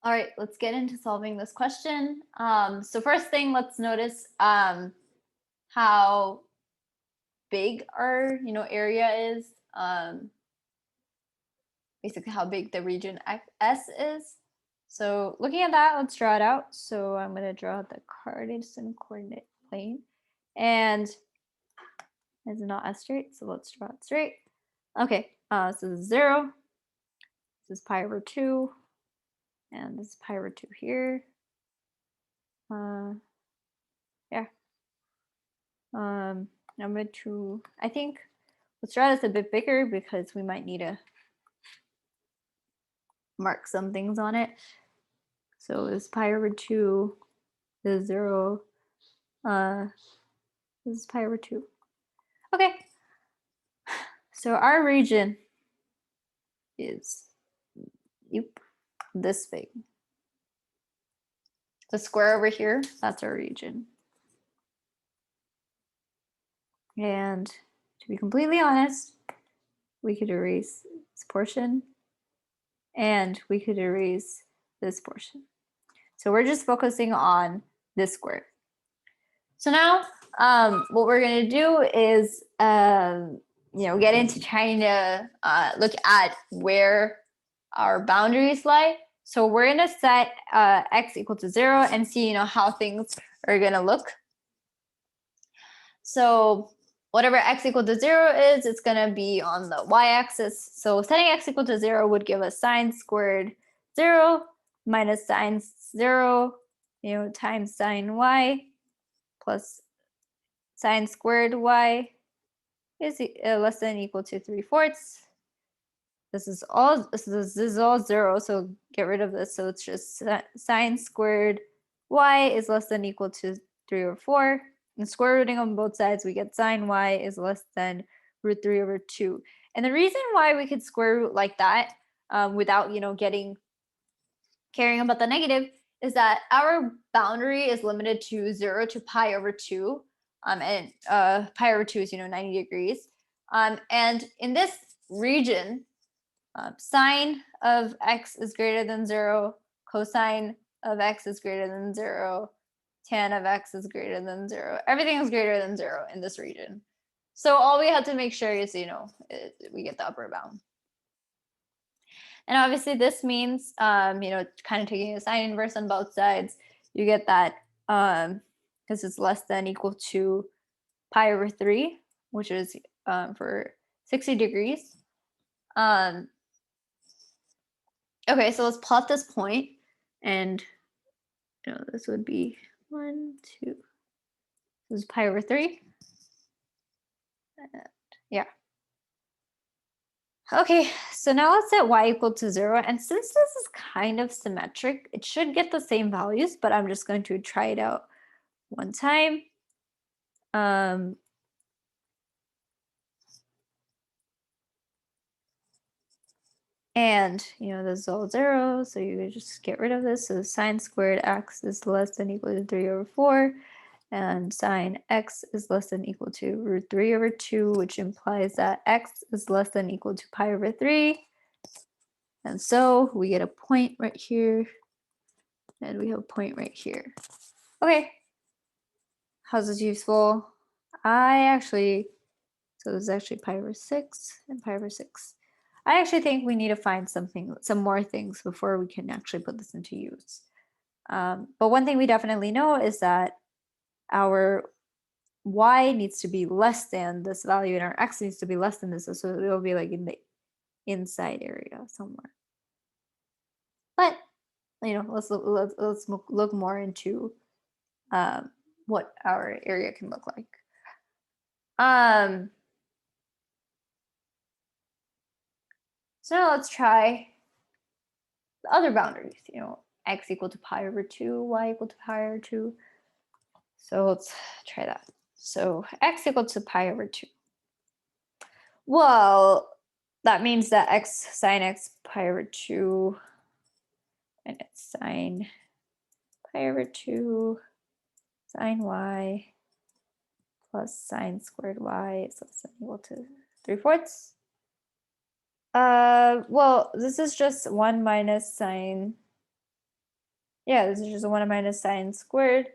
All right, let's get into solving this question. So first thing, let's notice how big our area is. Basically how big the region S is. So looking at that, let's draw it out. So I'm going to draw the Cartesian coordinate plane. And it's not S straight, so let's draw it straight. Okay, so this is 0. This is pi over 2. And this is pi over 2 here. Yeah. Number 2, I think let's draw this a bit bigger because we might need to mark some things on it. So this pi over 2 is 0. This is pi over 2. Okay. So our region is this big. The square over here, that's our region. And to be completely honest, we could erase this portion and we could erase this portion. So we're just focusing on this square. So now what we're going to do is get into trying to look at where our boundaries lie. So we're going to set x equal to 0 and see how things are going to look. So whatever x equal to 0 is, it's going to be on the y-axis. So setting x equal to 0 would give us sine squared 0 minus sine 0, times sine y plus sine squared y is less than or equal to 3/4. This is all 0, so get rid of this. So it's just sine squared y is less than or equal to 3/4. And square rooting on both sides, we get sine y is less than √3/2. And the reason why we could square root like that without caring about the negative is that our boundary is limited to 0 to pi over 2. And pi over 2 is 90 degrees. And in this region, sine of x is greater than 0, cosine of x is greater than 0, tan of x is greater than 0. Everything is greater than 0 in this region. So all we have to make sure is, we get the upper bound. And obviously this means, kind of taking a sine inverse on both sides, you get that because it's less than or equal to pi over 3, which is for 60 degrees. Okay, so let's plot this point, and this would be 1, 2. This is pi over 3. And yeah. Okay, so now let's set y equal to 0. And since this is kind of symmetric, it should get the same values, but I'm just going to try it out one time. And this is all 0, so you could just get rid of this. So sine squared x is less than or equal to 3/4, and sine x is less than or equal to √3/2, which implies that x is less than or equal to pi over 3. And so we get a point right here, and we have a point right here. Okay, how's this useful? So this is actually pi over 6 and pi over 6. I actually think we need to find some more things before we can actually put this into use. But one thing we definitely know is that our y needs to be less than this value and our x needs to be less than this, so it'll be like in the inside area somewhere. But let's look more into what our area can look like. So now let's try the other boundaries, x equal to pi over 2, y equal to pi over 2. So let's try that. So x equal to pi over 2. Well, that means that x sine x pi over 2, and it's sine pi over 2 sine y plus sine squared y is less than or equal to 3/4. Well, this is just 1 minus sine yeah, this is just 1 minus sine squared.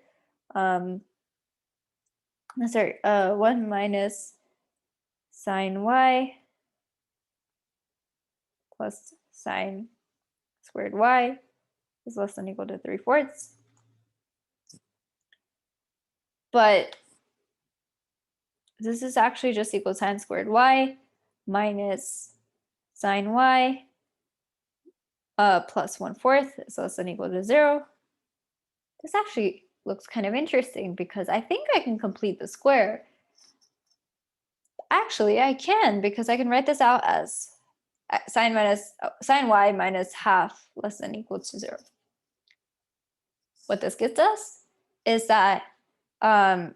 Sorry, 1 minus sine y plus sine squared y is less than or equal to 3/4. But this is actually just equal to sine squared y minus sine y plus 1/4 is less than or equal to 0. This actually looks kind of interesting because I think I can complete the square. Actually, I can, because I can write this out as sine y minus half less than or equal to 0. What this gets us is that, oh,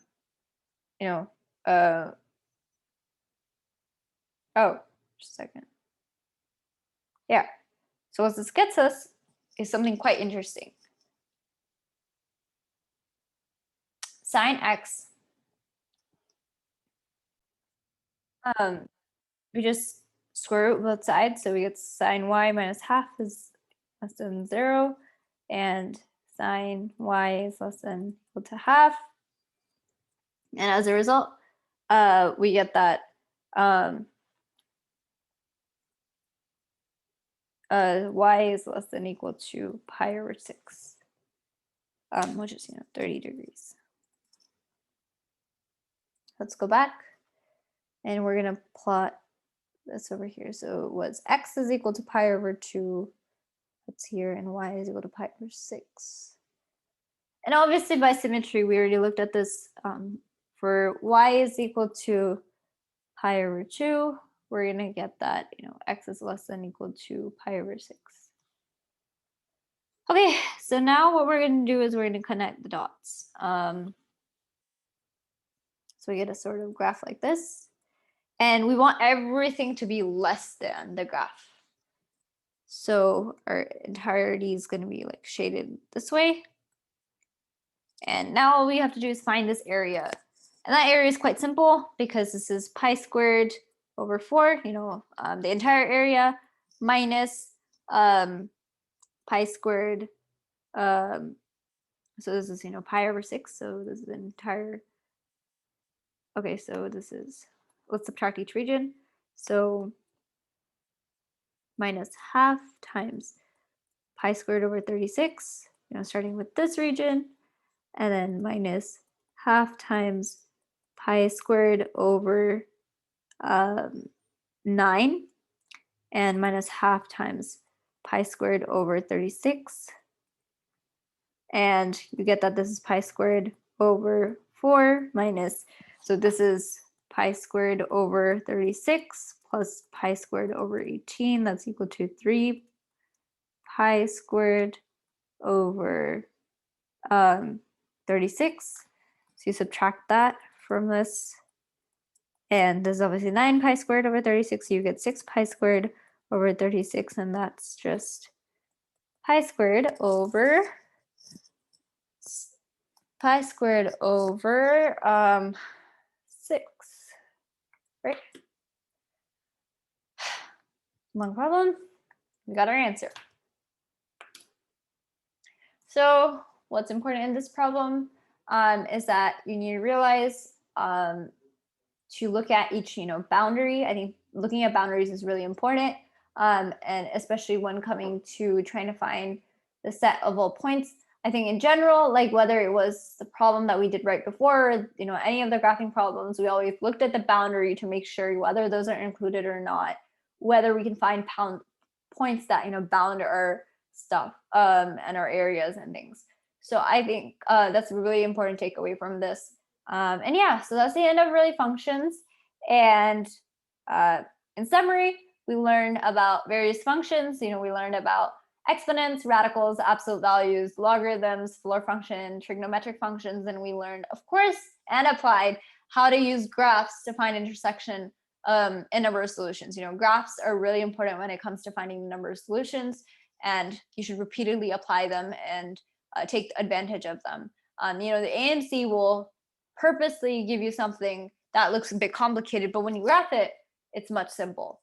just a second. Yeah. So what this gets us is something quite interesting. Sine x, we just square root both sides, so we get sine y minus half is less than 0, and sine y is less than equal to half. And as a result, we get that y is less than equal to pi over 6, which is 30 degrees. Let's go back, and we're gonna plot this over here. So it was x is equal to pi over 2, that's here, and y is equal to pi over 6. And obviously by symmetry, we already looked at this. For y is equal to pi over 2, we're gonna get that x is less than equal to pi over 6. Okay, so now what we're gonna do is we're gonna connect the dots. So we get a sort of graph like this, and we want everything to be less than the graph. So our entirety is going to be like shaded this way. And now all we have to do is find this area. And that area is quite simple because this is pi squared over 4, the entire area minus pi squared. So this is, pi over 6. So this is the entire. Okay, so this is, let's subtract each region. So minus half times pi squared over 36, starting with this region, and then minus half times pi squared over 9, and minus half times pi squared over 36. And you get that this is pi squared over 4 minus, so this is pi squared over 36 plus pi squared over 18, that's equal to 3 pi squared over 36. So you subtract that from this, and this is obviously 9 pi squared over 36, so you get 6 pi squared over 36, and that's just pi squared over 6, right? Long problem, we got our answer. So what's important in this problem is that you need to realize to look at each boundary. I think looking at boundaries is really important, and especially when coming to trying to find the set of all points. I think in general, like whether it was the problem that we did right before, any of the graphing problems, we always looked at the boundary to make sure whether those are included or not, whether we can find points that bound our stuff and our areas and things. So I think that's a really important takeaway from this. And yeah, so that's the end of really functions. And in summary, we learned about various functions. We learned about exponents, radicals, absolute values, logarithms, floor function, trigonometric functions, and we learned, of course, and applied how to use graphs to find intersection in number of solutions. Graphs are really important when it comes to finding the number of solutions, and you should repeatedly apply them and take advantage of them. The AMC will purposely give you something that looks a bit complicated, but when you graph it, it's much simple.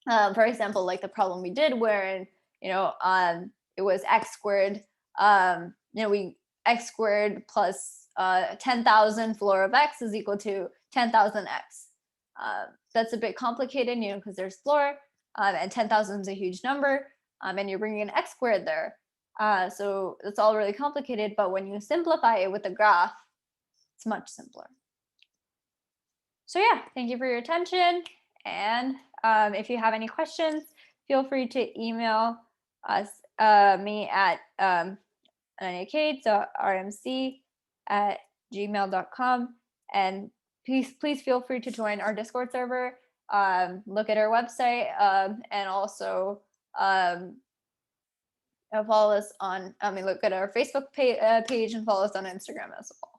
For example, like the problem we did where it was x squared we x squared plus 10,000 floor of x is equal to 10,000 x. That's a bit complicated, because there's floor, and 10,000 is a huge number, and you're bringing an x squared there. So it's all really complicated, but when you simplify it with a graph, it's much simpler. So yeah, thank you for your attention. And if you have any questions, feel free to email us, me at ananiakade.rmc@gmail.com. And please feel free to join our Discord server, look at our website, and also follow us on, look at our Facebook page and follow us on Instagram as well.